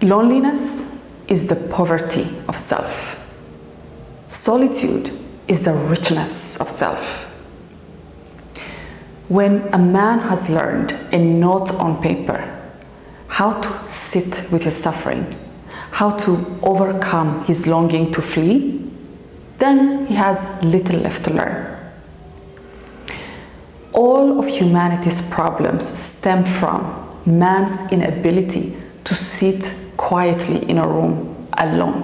Loneliness is the poverty of self. Solitude is the richness of self. When a man has learned a note on paper how to sit with his suffering, how to overcome his longing to flee, then he has little left to learn. All of humanity's problems stem from man's inability to sit quietly in a room alone.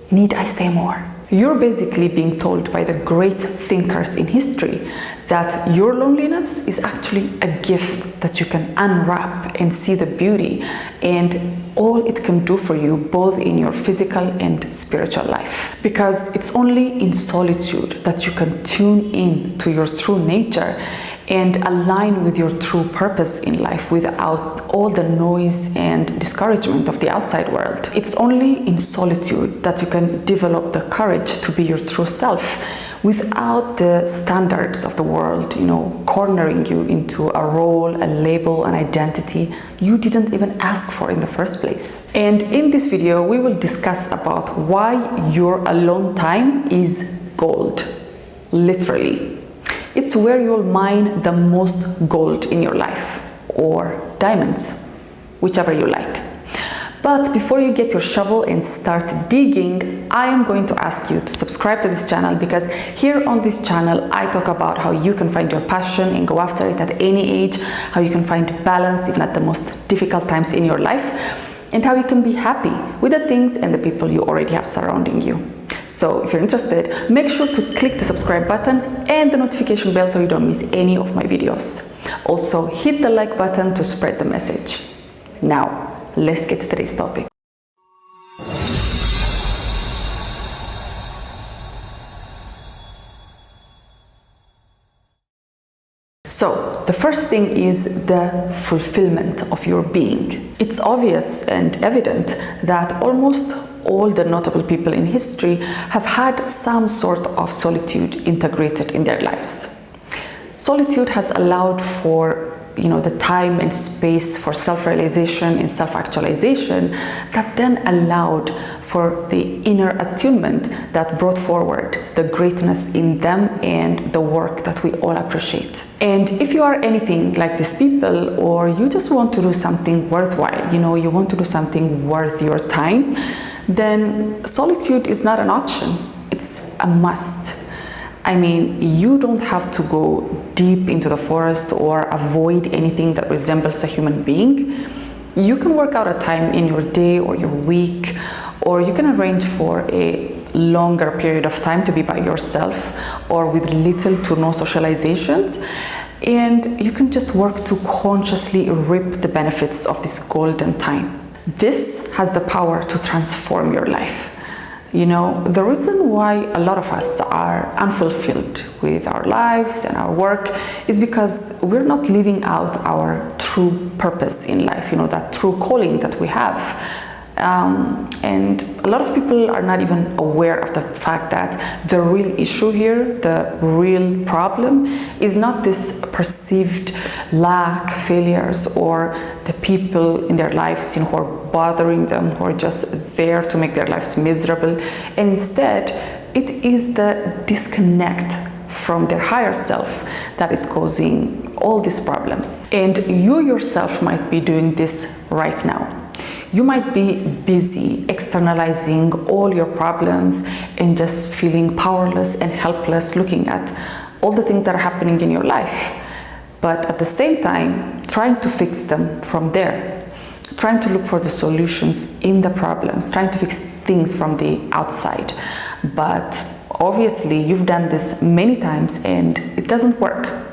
Need I say more? You're basically being told by the great thinkers in history that your loneliness is actually a gift that you can unwrap and see the beauty and all it can do for you both in your physical and spiritual life. Because it's only in solitude that you can tune in to your true nature and align with your true purpose in life without all the noise and discouragement of the outside world. It's only in solitude that you can develop the courage to be your true self without the standards of the world, cornering you into a role, a label, an identity you didn't even ask for in the first place. And in this video, we will discuss about why your alone time is gold, literally. It's where you'll mine the most gold in your life, or diamonds, whichever you like. But before you get your shovel and start digging, I am going to ask you to subscribe to this channel, because here on this channel, I talk about how you can find your passion and go after it at any age, how you can find balance even at the most difficult times in your life, and how you can be happy with the things and the people you already have surrounding you. So if you're interested, make sure to click the subscribe button and the notification bell so you don't miss any of my videos. Also, hit the like button to spread the message. Now, let's get to today's topic. So, the first thing is the fulfillment of your being. It's obvious and evident that almost all the notable people in history have had some sort of solitude integrated in their lives. Solitude has allowed for the time and space for self-realization and self-actualization that then allowed for the inner attunement that brought forward the greatness in them and the work that we all appreciate. And if you are anything like these people, or you just want to do something worthwhile, you want to do something worth your time, then solitude is not an option, it's a must. I mean, you don't have to go deep into the forest or avoid anything that resembles a human being. You can work out a time in your day or your week, or you can arrange for a longer period of time to be by yourself or with little to no socializations, and you can just work to consciously reap the benefits of this golden time. This has the power to transform your life. The reason why a lot of us are unfulfilled with our lives and our work is because we're not living out our true purpose in life, that true calling that we have. And a lot of people are not even aware of the fact that the real issue here, the real problem, is not this perceived lack, failures, or the people in their lives who are bothering them, who are just there to make their lives miserable. And instead, it is the disconnect from their higher self that is causing all these problems. And you yourself might be doing this right now. You might be busy externalizing all your problems and just feeling powerless and helpless, looking at all the things that are happening in your life, but at the same time trying to fix them from there, trying to look for the solutions in the problems, trying to fix things from the outside. But obviously you've done this many times and it doesn't work.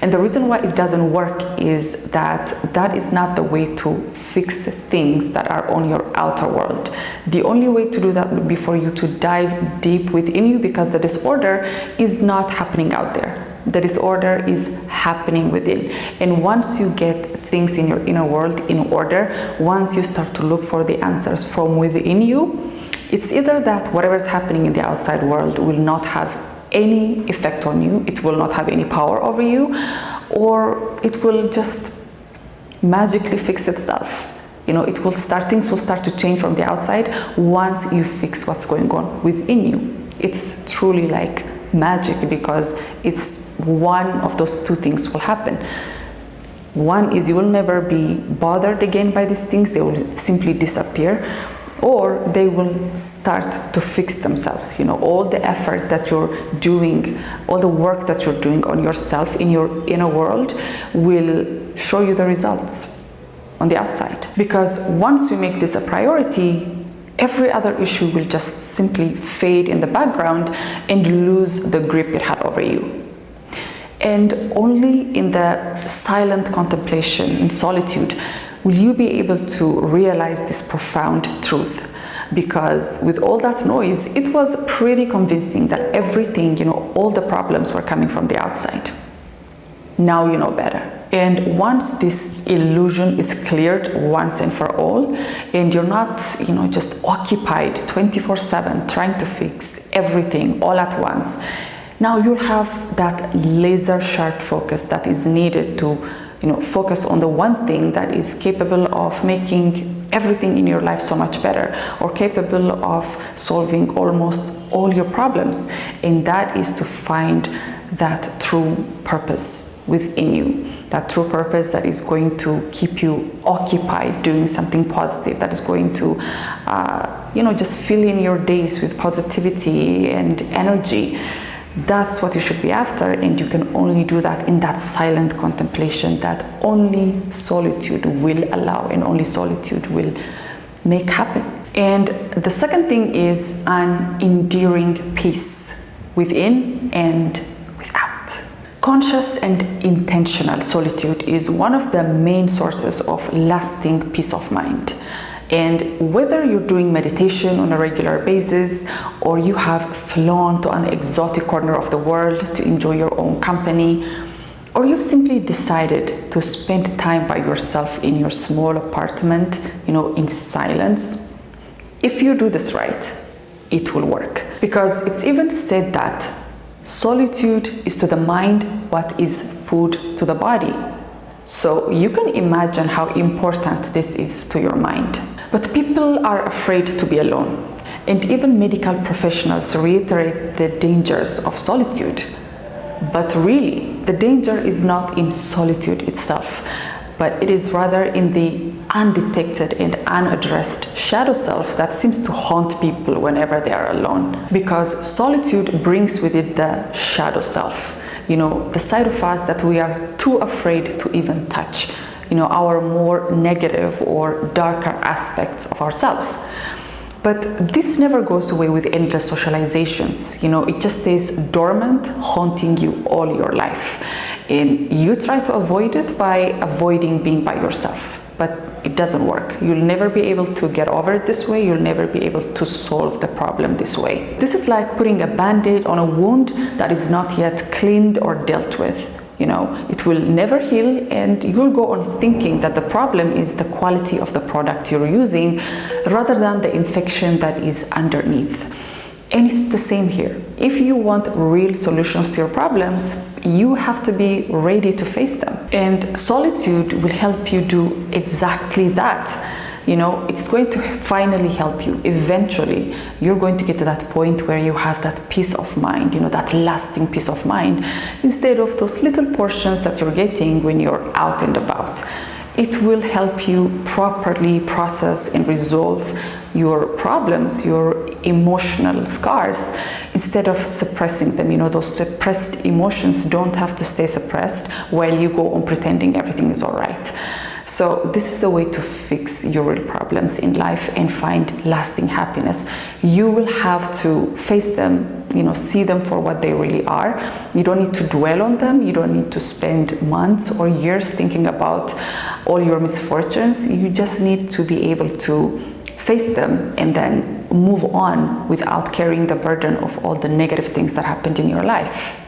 And the reason why it doesn't work is that that is not the way to fix things that are on your outer world. The only way to do that would be for you to dive deep within you, because the disorder is not happening out there. The disorder is happening within. And once you get things in your inner world in order, once you start to look for the answers from within you, it's either that whatever is happening in the outside world will not have any effect on you, it will not have any power over you, or it will just magically fix itself. Things will start to change from the outside once you fix what's going on within you. It's truly like magic, because it's one of those two things will happen. One is you will never be bothered again by these things, they will simply disappear, or they will start to fix themselves. All the effort that you're doing, all the work that you're doing on yourself in your inner world will show you the results on the outside. Because once you make this a priority, every other issue will just simply fade in the background and lose the grip it had over you. And only in the silent contemplation, in solitude, will you be able to realize this profound truth. Because with all that noise, it was pretty convincing that everything, all the problems were coming from the outside. Now you know better. And once this illusion is cleared once and for all, and you're not, just occupied 24/7 trying to fix everything all at once, now you'll have that laser sharp focus that is needed to, focus on the one thing that is capable of making everything in your life so much better, or capable of solving almost all your problems. And that is to find that true purpose within you, that true purpose that is going to keep you occupied doing something positive, that is going to, just fill in your days with positivity and energy. That's what you should be after, and you can only do that in that silent contemplation that only solitude will allow, and only solitude will make happen. And the second thing is an enduring peace within and without. Conscious and intentional solitude is one of the main sources of lasting peace of mind. And whether you're doing meditation on a regular basis, or you have flown to an exotic corner of the world to enjoy your own company, or you've simply decided to spend time by yourself in your small apartment, in silence, if you do this right, it will work. Because it's even said that solitude is to the mind what is food to the body. So you can imagine how important this is to your mind. But people are afraid to be alone. And even medical professionals reiterate the dangers of solitude. But really, the danger is not in solitude itself, but it is rather in the undetected and unaddressed shadow self that seems to haunt people whenever they are alone. Because solitude brings with it the shadow self, the side of us that we are too afraid to even touch, our more negative or darker aspects of ourselves. But this never goes away with endless socializations. It just stays dormant, haunting you all your life. And you try to avoid it by avoiding being by yourself. But it doesn't work. You'll never be able to get over it this way. You'll never be able to solve the problem this way. This is like putting a band-aid on a wound that is not yet cleaned or dealt with. It will never heal, and you'll go on thinking that the problem is the quality of the product you're using rather than the infection that is underneath. And it's the same here. If you want real solutions to your problems, you have to be ready to face them. And solitude will help you do exactly that. It's going to finally help you. Eventually, you're going to get to that point where you have that peace of mind, that lasting peace of mind, instead of those little portions that you're getting when you're out and about. It will help you properly process and resolve your problems, your emotional scars, instead of suppressing them. Those suppressed emotions don't have to stay suppressed while you go on pretending everything is all right. So this is the way to fix your real problems in life and find lasting happiness. You will have to face them, see them for what they really are. You don't need to dwell on them. You don't need to spend months or years thinking about all your misfortunes. You just need to be able to face them and then move on without carrying the burden of all the negative things that happened in your life.